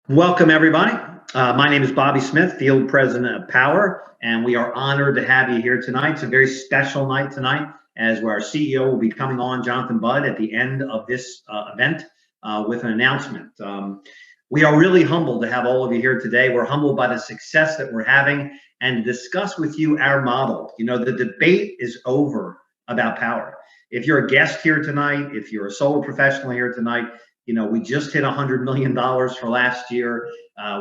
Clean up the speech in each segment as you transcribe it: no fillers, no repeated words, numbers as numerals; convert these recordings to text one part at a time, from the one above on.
Welcome, everybody. My name is Bobby Smith, Field President of Powur, and we are honored to have you here tonight. It's a very special night tonight, as our CEO will be coming on, Jonathan Budd, at the end of this event with an announcement. We are really humbled to have all of you here today. We're humbled by the success that we're having and to discuss with you our model. You know, the debate is over about Powur. If you're a guest here tonight, if you're a solar professional here tonight, you know, we just hit $100 million for last year.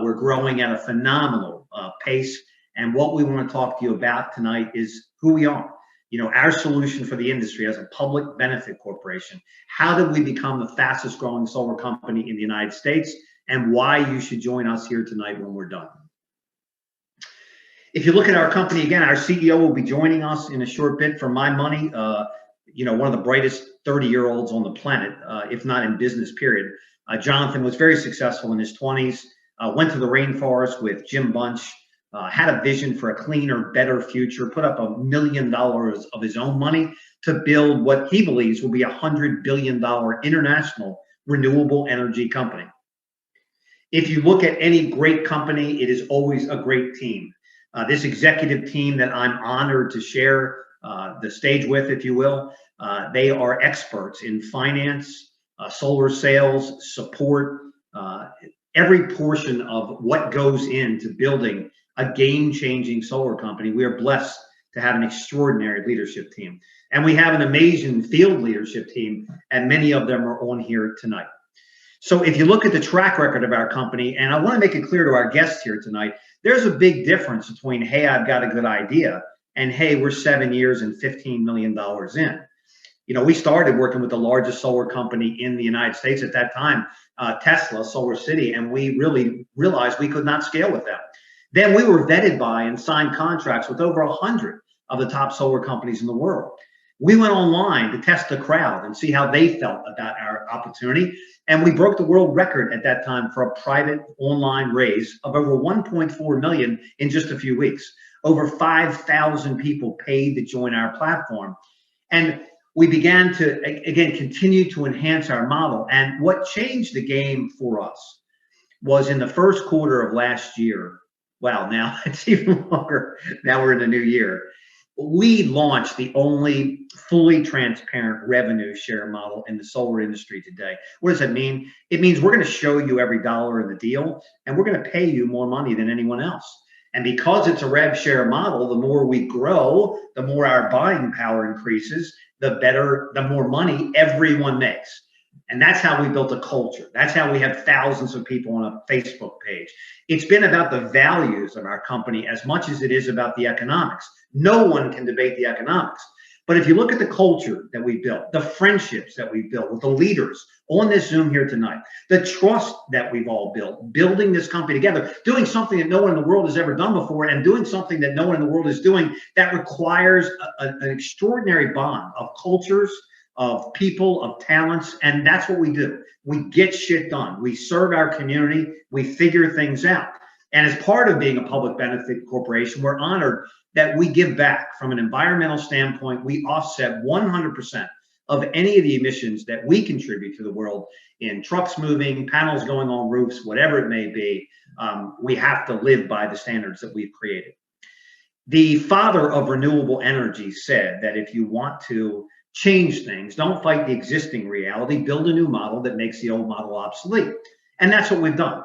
We're growing at a phenomenal pace. And what we want to talk to you about tonight is who we are. You know, our solution for the industry as a public benefit corporation. How did we become the fastest growing solar company in the United States, and why you should join us here tonight when we're done. If you look at our company again, our CEO will be joining us in a short bit. For my money, you know, one of the brightest 30-year-olds on the planet, if not in business, period. Jonathan was very successful in his 20s, went to the rainforest with Jim Bunch, had a vision for a cleaner, better future, put up $1 million of his own money to build what he believes will be a $100 billion international renewable energy company. If you look at any great company, it is always a great team. This executive team that I'm honored to share the stage with, if you will, they are experts in finance, solar sales, support, every portion of what goes into building a game-changing solar company. We are blessed to have an extraordinary leadership team. And we have an amazing field leadership team, and many of them are on here tonight. So if you look at the track record of our company, and I want to make it clear to our guests here tonight, there's a big difference between, hey, I've got a good idea, and hey, we're 7 years and $15 million in. You know, we started working with the largest solar company in the United States at that time, Tesla, Solar City, and we really realized we could not scale with them. Then we were vetted by and signed contracts with over 100 of the top solar companies in the world. We went online to test the crowd and see how they felt about our opportunity. And we broke the world record at that time for a private online raise of over 1.4 million in just a few weeks. Over 5,000 people paid to join our platform. And we began to, again, continue to enhance our model. And what changed the game for us was in the first quarter of last year. Wow, now it's even longer. Now we're in the new year. We launched the only fully transparent revenue share model in the solar industry today. What does that mean? It means we're going to show you every dollar in the deal, and we're going to pay you more money than anyone else. And because it's a rev share model, the more we grow, the more our buying power increases, the better, the more money everyone makes. And that's how we built a culture. That's how we have thousands of people on a Facebook page. It's been about the values of our company as much as it is about the economics. No one can debate the economics. But if you look at the culture that we built, the friendships that we built with the leaders on this Zoom here tonight, the trust that we've all built, building this company together, doing something that no one in the world has ever done before, and doing something that no one in the world is doing, that requires an extraordinary bond of cultures, of people, of talents, and that's what we do. We get shit done. We serve our community. We figure things out. And as part of being a public benefit corporation, we're honored that we give back. From an environmental standpoint, we offset 100% of any of the emissions that we contribute to the world in trucks moving, panels going on roofs, whatever it may be. We have to live by the standards that we've created. The father of renewable energy said that if you want to change things, don't fight the existing reality, build a new model that makes the old model obsolete. And that's what we've done.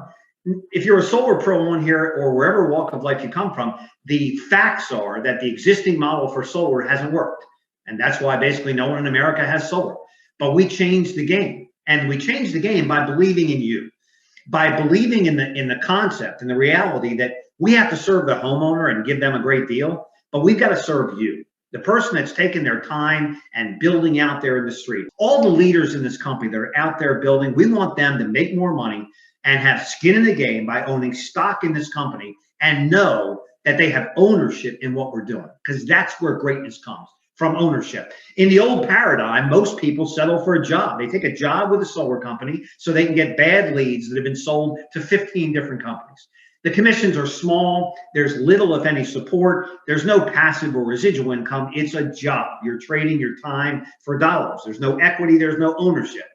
If you're a solar pro on here, or wherever walk of life you come from, the facts are that the existing model for solar hasn't worked. And that's why basically no one in America has solar. But we changed the game. And we changed the game by believing in you, by believing in the concept and the reality that we have to serve the homeowner and give them a great deal, but we've got to serve you, the person that's taking their time and building out there in the street. All the leaders in this company that are out there building, we want them to make more money and have skin in the game by owning stock in this company and know that they have ownership in what we're doing, because that's where greatness comes, from ownership. In the old paradigm, most people settle for a job. They take a job with a solar company so they can get bad leads that have been sold to 15 different companies. The commissions are small. There's little, if any, support. There's no passive or residual income. It's a job. You're trading your time for dollars. There's no equity. There's no ownership.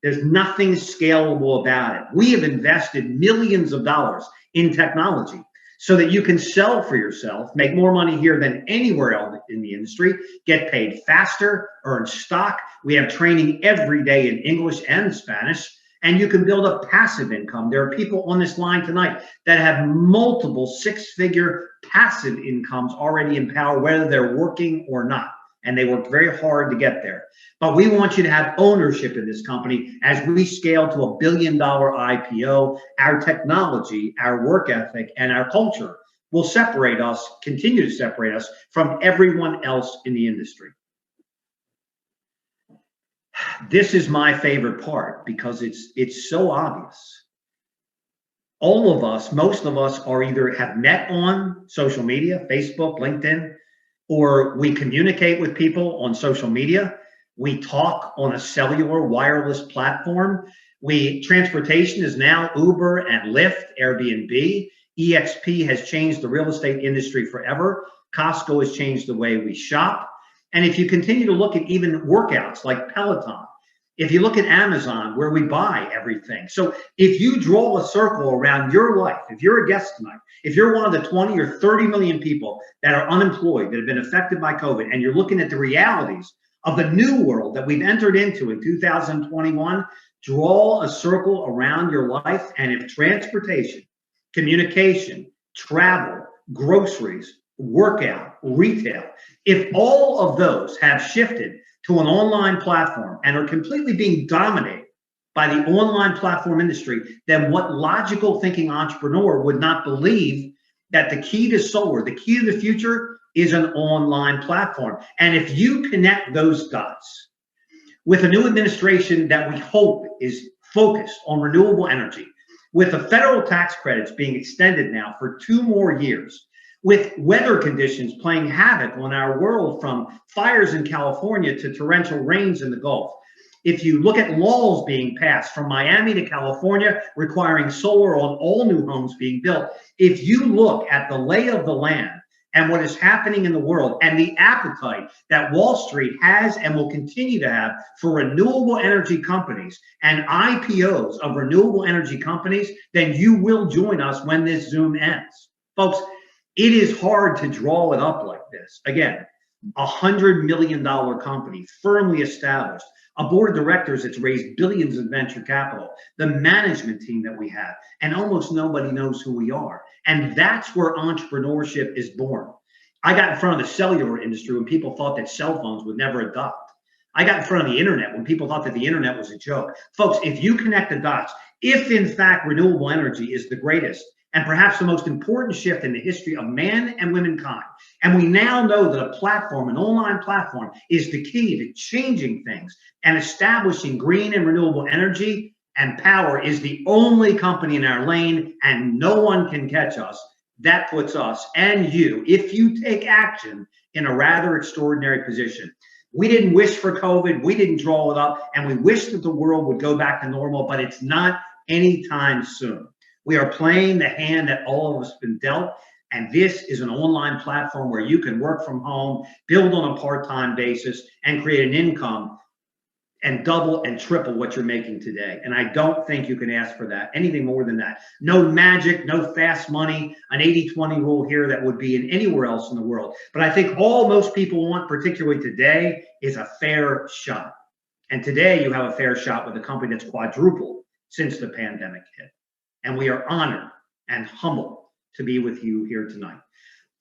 There's nothing scalable about it. We have invested millions of dollars in technology so that you can sell for yourself, make more money here than anywhere else in the industry, get paid faster, earn stock. We have training every day in English and Spanish, and you can build a passive income. There are people on this line tonight that have multiple six-figure passive incomes already in Powur, whether they're working or not. And they worked very hard to get there. But we want you to have ownership in this company as we scale to $1 billion IPO. Our technology, our work ethic, and our culture will separate us, continue to separate us from everyone else in the industry. This is my favorite part because it's so obvious. All of us, most of us are either have met on social media, Facebook, LinkedIn, or we communicate with people on social media. We talk on a cellular wireless platform. Transportation is now Uber and Lyft, Airbnb. EXP has changed the real estate industry forever. Costco has changed the way we shop. And if you continue to look at even workouts like Peloton, if you look at Amazon, where we buy everything. So if you draw a circle around your life, if you're a guest tonight, if you're one of the 20 or 30 million people that are unemployed, that have been affected by COVID, and you're looking at the realities of the new world that we've entered into in 2021, draw a circle around your life. And if transportation, communication, travel, groceries, workout, retail, if all of those have shifted to an online platform and are completely being dominated by the online platform industry, then what logical thinking entrepreneur would not believe that the key to solar, the key to the future is an online platform? And if you connect those dots with a new administration that we hope is focused on renewable energy, with the federal tax credits being extended now for 2 more years, with weather conditions playing havoc on our world from fires in California to torrential rains in the Gulf. If you look at laws being passed from Miami to California requiring solar on all new homes being built, if you look at the lay of the land and what is happening in the world and the appetite that Wall Street has and will continue to have for renewable energy companies and IPOs of renewable energy companies, then you will join us when this Zoom ends. Folks, it is hard to draw it up like this. Again, $100 million company, firmly established, a board of directors that's raised billions in venture capital, the management team that we have, and almost nobody knows who we are. And that's where entrepreneurship is born. I got in front of the cellular industry when people thought that cell phones would never adopt. I got in front of the internet when people thought that the internet was a joke. Folks, if you connect the dots, if in fact renewable energy is the greatest and perhaps the most important shift in the history of man and womankind, and we now know that a platform, an online platform, is the key to changing things and establishing green and renewable energy, and Powur is the only company in our lane, and no one can catch us. That puts us and you, if you take action, in a rather extraordinary position. We didn't wish for COVID, we didn't draw it up, and we wish that the world would go back to normal, but it's not anytime soon. We are playing the hand that all of us have been dealt, and this is an online platform where you can work from home, build on a part-time basis, and create an income and double and triple what you're making today. And I don't think you can ask for that, anything more than that. No magic, no fast money, an 80-20 rule here that would be in anywhere else in the world. But I think all most people want, particularly today, is a fair shot. And today you have a fair shot with a company that's quadrupled since the pandemic hit. And we are honored and humbled to be with you here tonight.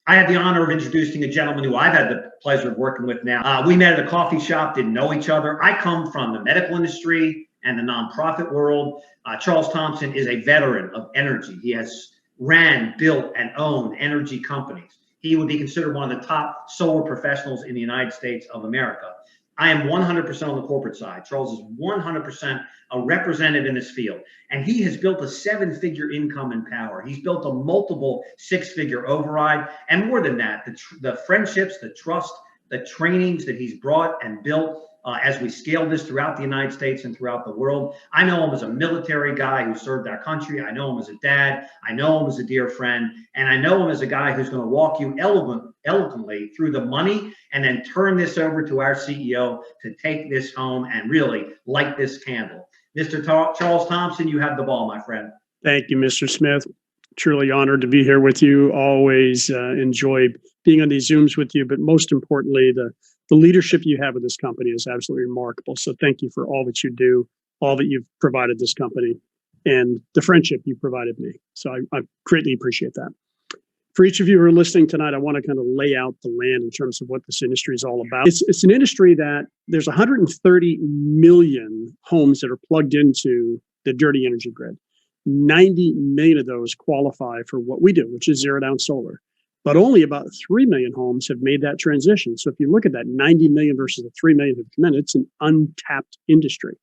I had the honor of introducing a gentleman who I've had the pleasure of working with now. We met at a coffee shop, didn't know each other. I come from the medical industry and the nonprofit world. Charles Thompson is a veteran of energy. He has ran, built, and owned energy companies. He would be considered one of the top solar professionals in the United States of America. I am 100% on the corporate side. Charles is 100% a representative in this field. And he has built a 7-figure income in Powur. He's built a multiple 6-figure override. And more than that, the friendships, the trust, the trainings that he's brought and built as we scale this throughout the United States and throughout the world. I know him as a military guy who served our country. I know him as a dad. I know him as a dear friend. And I know him as a guy who's going to walk you eloquently through the money and then turn this over to our CEO to take this home and really light this candle. Mr. Charles Thompson, you have the ball, my friend. Thank you, Mr. Smith. Truly honored to be here with you. Always enjoy being on these Zooms with you, but most importantly, the leadership you have with this company is absolutely remarkable. So thank you for all that you do, all that you've provided this company, and the friendship you provided me. So I greatly appreciate that. For each of you who are listening tonight, I want to kind of lay out the land in terms of what this industry is all about. It's an industry that there's 130 million homes that are plugged into the dirty energy grid. 90 million of those qualify for what we do, which is zero down solar. But only about 3 million homes have made that transition. So if you look at that 90 million versus the 3 million who've come in, it's an untapped industry.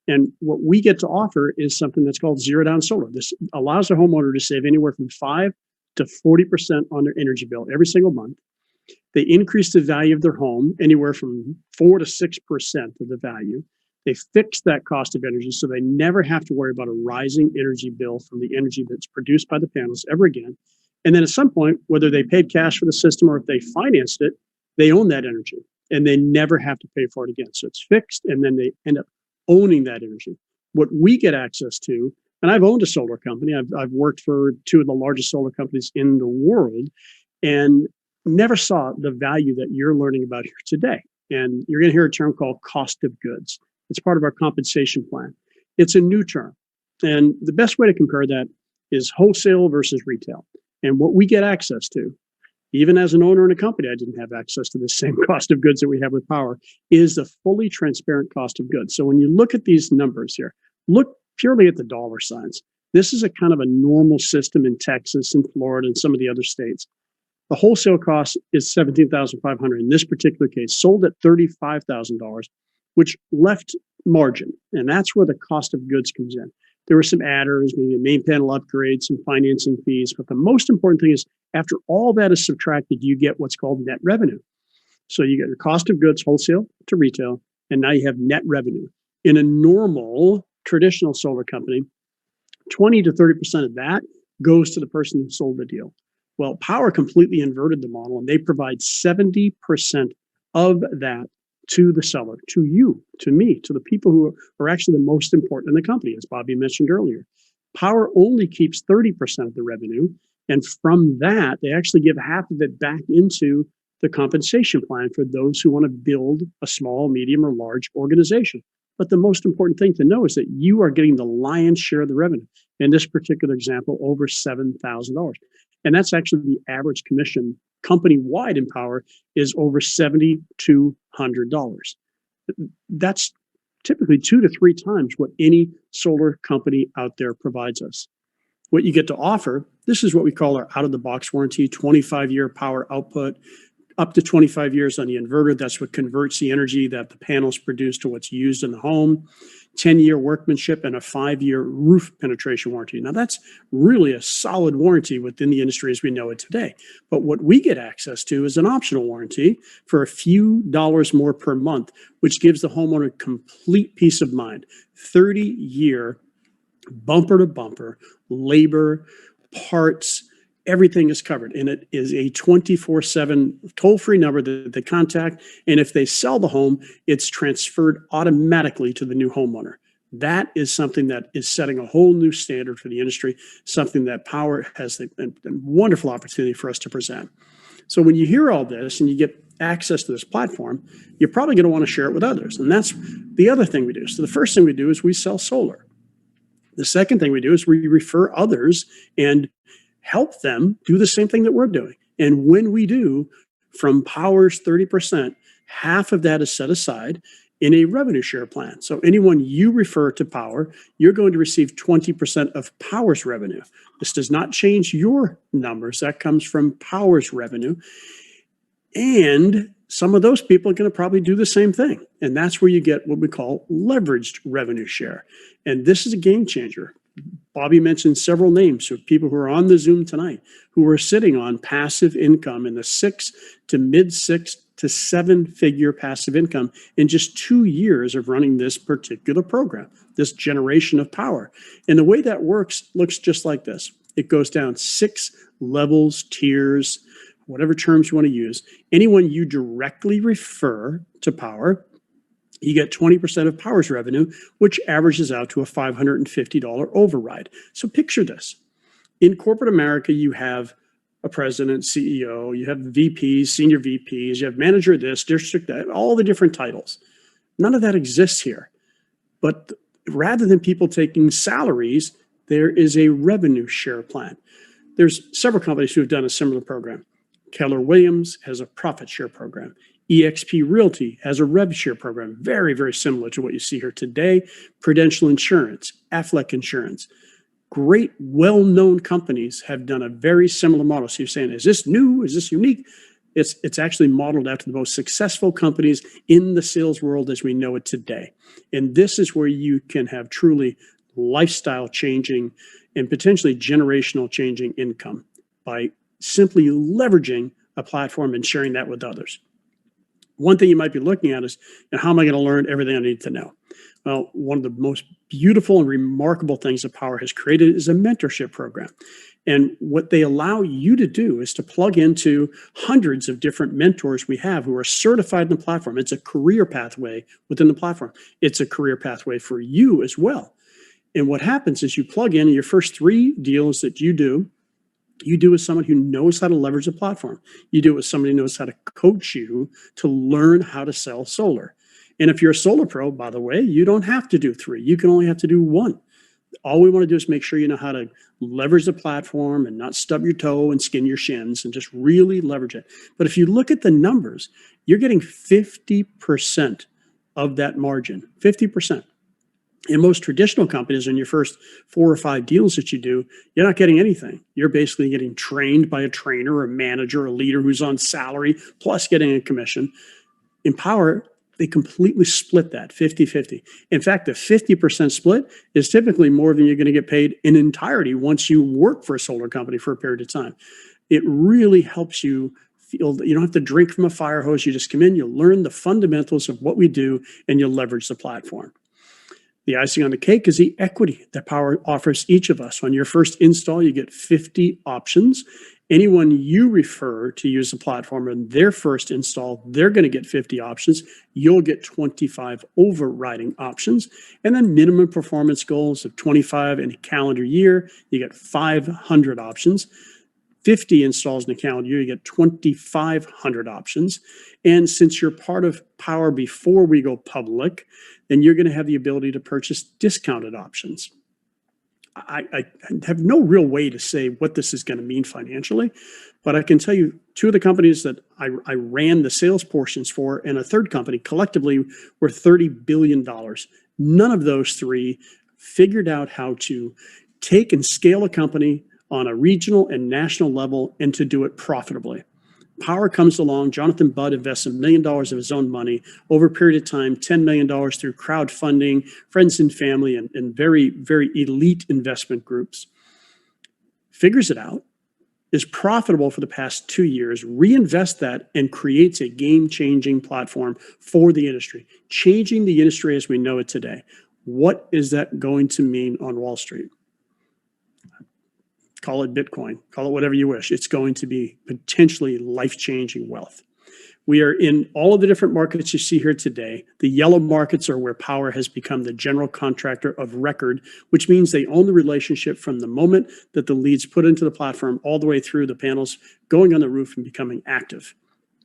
And what we get to offer is something that's called zero down solar. This allows a homeowner to save anywhere from 5 to 40% on their energy bill every single month. They increase the value of their home anywhere from 4 to 6% of the value. They fix that cost of energy so they never have to worry about a rising energy bill from the energy that's produced by the panels ever again. And then at some point, whether they paid cash for the system or if they financed it, they own that energy and they never have to pay for it again. So it's fixed and then they end up owning that energy. What we get access to, and I've owned a solar company. I've worked for 2 of the largest solar companies in the world and never saw the value that you're learning about here today. And you're going to hear a term called cost of goods. It's part of our compensation plan. It's a new term. And the best way to compare that is wholesale versus retail. And what we get access to, even as an owner in a company, I didn't have access to the same cost of goods that we have with Powur, is the fully transparent cost of goods. So when you look at these numbers here, look purely at the dollar signs. This is a kind of a normal system in Texas and Florida and some of the other states. The wholesale cost is $17,500 in this particular case, sold at $35,000, which left margin. And that's where the cost of goods comes in. There were some adders, maybe a main panel upgrade, some financing fees. But the most important thing is after all that is subtracted, you get what's called net revenue. So you get your cost of goods, wholesale to retail, and now you have net revenue. In a normal traditional solar company, 20 to 30% of that goes to the person who sold the deal. Well, Powur completely inverted the model and they provide 70% of that to the seller, to you, to me, to the people who are actually the most important in the company, as Bobby mentioned earlier. Powur only keeps 30% of the revenue. And from that, they actually give half of it back into the compensation plan for those who want to build a small, medium, or large organization. But the most important thing to know is that you are getting the lion's share of the revenue. In this particular example, over $7,000. And that's actually the average commission company-wide in Powur is over $7,200. That's typically 2 to 3 times what any solar company out there provides us. What you get to offer, this is what we call our out-of-the-box warranty, 25-year power output, up to 25 years on the inverter. That's what converts the energy that the panels produce to what's used in the home. 10-year workmanship and a 5-year roof penetration warranty. Now that's really a solid warranty within the industry as we know it today. But what we get access to is an optional warranty for a few dollars more per month, which gives the homeowner complete peace of mind. 30-year bumper to bumper, labor, parts, everything is covered. And it is a 24/7 toll-free number that they contact. And if they sell the home, it's transferred automatically to the new homeowner. That is something that is setting a whole new standard for the industry, something that Powur has a wonderful opportunity for us to present. So when you hear all this and you get access to this platform, you're probably going to want to share it with others. And that's the other thing we do. So the first thing we do is we sell solar. The second thing we do is we refer others and help them do the same thing that we're doing. And when we do, from Powur's 30%, half of that is set aside in a revenue share plan. So anyone you refer to Powur, you're going to receive 20% of Powur's revenue. This does not change your numbers. That comes from Powur's revenue. And some of those people are going to probably do the same thing. And that's where you get what we call leveraged revenue share. And this is a game changer. Bobby mentioned several names of people who are on the Zoom tonight who are sitting on passive income in the 6 to mid-6 to 7-figure passive income in just 2 years of running this particular program, this generation of Powur. And the way that works looks just like this. It goes down 6 levels, tiers, whatever terms you want to use. Anyone you directly refer to Powur, you get 20% of Powur's revenue, which averages out to a $550 override. So picture this. In corporate America, you have a president, CEO, you have VPs, senior VPs, you have manager this, district that, all the different titles. None of that exists here. But rather than people taking salaries, there is a revenue share plan. There's several companies who have done a similar program. Keller Williams has a profit share program. eXp Realty has a rev share program, very, very similar to what you see here today. Prudential Insurance, Aflac Insurance. Great, well-known companies have done a very similar model. So you're saying, is this new? Is this unique? It's actually modeled after the most successful companies in the sales world as we know it today. And this is where you can have truly lifestyle changing and potentially generational changing income by simply leveraging a platform and sharing that with others. One thing you might be looking at is, how am I going to learn everything I need to know? Well, one of the most beautiful and remarkable things that Powur has created is a mentorship program. And what they allow you to do is to plug into hundreds of different mentors we have who are certified in the platform. It's a career pathway within the platform. It's a career pathway for you as well. And what happens is you plug in your first 3 deals that you do with someone who knows how to leverage the platform. You do it with somebody who knows how to coach you to learn how to sell solar. And if you're a solar pro, by the way, you don't have to do 3. You can only have to do 1. All we want to do is make sure you know how to leverage the platform and not stub your toe and skin your shins and just really leverage it. But if you look at the numbers, you're getting 50% of that margin, 50%. In most traditional companies, in your first 4 or 5 deals that you do, you're not getting anything. You're basically getting trained by a trainer, a manager, a leader who's on salary, plus getting a commission. In Powur, they completely split that 50-50. In fact, the 50% split is typically more than you're going to get paid in entirety once you work for a solar company for a period of time. It really helps you feel that you don't have to drink from a fire hose. You just come in, you'll learn the fundamentals of what we do, and you'll leverage the platform. The icing on the cake is the equity that Powur offers each of us. On your first install, you get 50 options. Anyone you refer to use the platform in their first install, they're going to get 50 options. You'll get 25 overriding options. And then minimum performance goals of 25 in a calendar year, you get 500 options. 50 installs in a calendar year, you get 2,500 options. And since you're part of Powur before we go public, then you're going to have the ability to purchase discounted options. I have no real way to say what this is going to mean financially, but I can tell you 2 of the companies that I ran the sales portions for and a third company collectively were $30 billion. None of those 3 figured out how to take and scale a company on a regional and national level and to do it profitably. Powur comes along. Jonathan Budd invests $1 million of his own money over a period of time, $10 million through crowdfunding, friends and family, and very, very elite investment groups. Figures it out, is profitable for the past 2 years, reinvests that, and creates a game-changing platform for the industry, changing the industry as we know it today. What is that going to mean on Wall Street? Call it Bitcoin, call it whatever you wish. It's going to be potentially life-changing wealth. We are in all of the different markets you see here today. The yellow markets are where Powur has become the general contractor of record, which means they own the relationship from the moment that the leads put into the platform all the way through the panels, going on the roof and becoming active.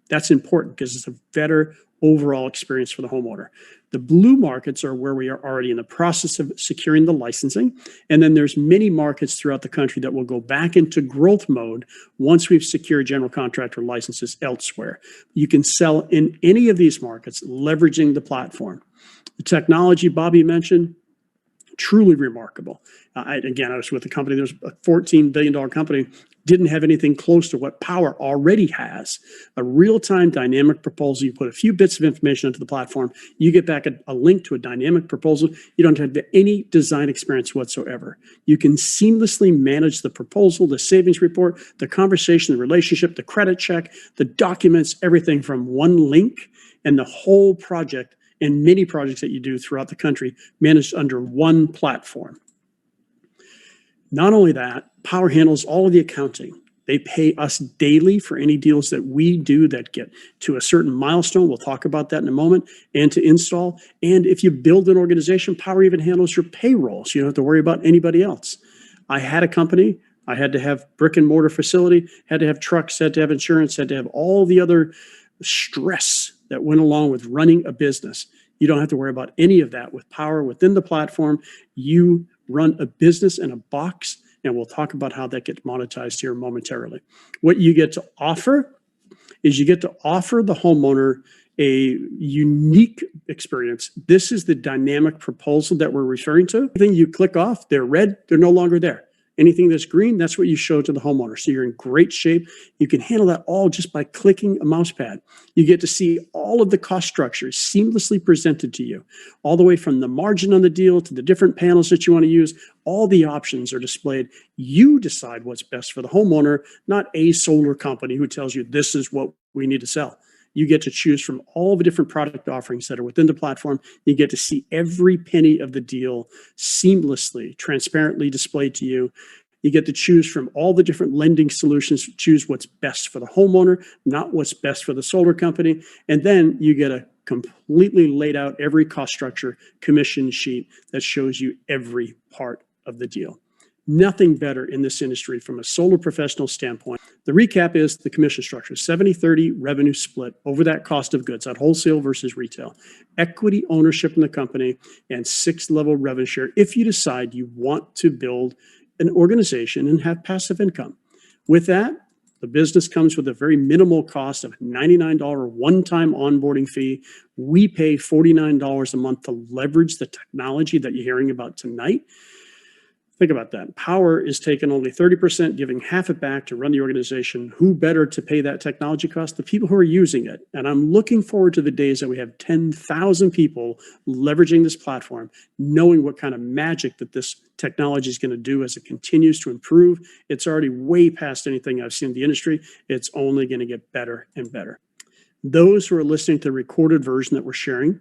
That's important because it's a better overall experience for the homeowner. The blue markets are where we are already in the process of securing the licensing. And then there's many markets throughout the country that will go back into growth mode once we've secured general contractor licenses elsewhere. You can sell in any of these markets leveraging the platform. The technology Bobby mentioned, truly remarkable. I was with a company, there's a $14 billion company, didn't have anything close to what Powur already has. A real-time dynamic proposal. You put a few bits of information into the platform, you get back a link to a dynamic proposal. You don't have any design experience whatsoever. You can seamlessly manage the proposal, the savings report, the conversation, the relationship, the credit check, the documents, everything from one link, and the whole project and many projects that you do throughout the country managed under one platform. Not only that, Powur handles all of the accounting. They pay us daily for any deals that we do that get to a certain milestone. We'll talk about that in a moment, and to install. And if you build an organization, Powur even handles your payroll, so you don't have to worry about anybody else. I had a company. I had to have brick and mortar facility, had to have trucks, had to have insurance, had to have all the other stress that went along with running a business. You don't have to worry about any of that with Powur within the platform. You run a business in a box, and we'll talk about how that gets monetized here momentarily. What you get to offer is you get to offer the homeowner a unique experience. This is the dynamic proposal that we're referring to. Anything you click off, they're red, they're no longer there. Anything that's green, that's what you show to the homeowner. So you're in great shape. You can handle that all just by clicking a mouse pad. You get to see all of the cost structures seamlessly presented to you, all the way from the margin on the deal to the different panels that you want to use. All the options are displayed. You decide what's best for the homeowner, not a solar company who tells you this is what we need to sell. You get to choose from all the different product offerings that are within the platform. You get to see every penny of the deal seamlessly, transparently displayed to you. You get to choose from all the different lending solutions, choose what's best for the homeowner, not what's best for the solar company. And then you get a completely laid out every cost structure commission sheet that shows you every part of the deal. Nothing better in this industry from a solar professional standpoint. The recap is the commission structure, 70-30 revenue split over that cost of goods, that wholesale versus retail, equity ownership in the company, and 6-level revenue share if you decide you want to build an organization and have passive income. With that, the business comes with a very minimal cost of $99 one-time onboarding fee. We pay $49 a month to leverage the technology that you're hearing about tonight. Think about that. Powur is taking only 30%, giving half it back to run the organization. Who better to pay that technology cost? The people who are using it. And I'm looking forward to the days that we have 10,000 people leveraging this platform, knowing what kind of magic that this technology is going to do as it continues to improve. It's already way past anything I've seen in the industry. It's only going to get better and better. Those who are listening to the recorded version that we're sharing,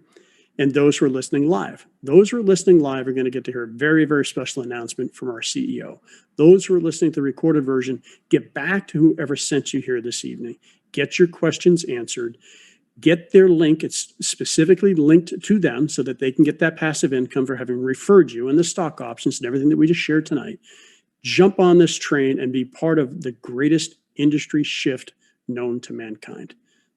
and those who are listening live. Those who are listening live are going to get to hear a very, very special announcement from our CEO. Those who are listening to the recorded version, get back to whoever sent you here this evening. Get your questions answered. Get their link. It's specifically linked to them so that they can get that passive income for having referred you and the stock options and everything that we just shared tonight. Jump on this train and be part of the greatest industry shift known to mankind.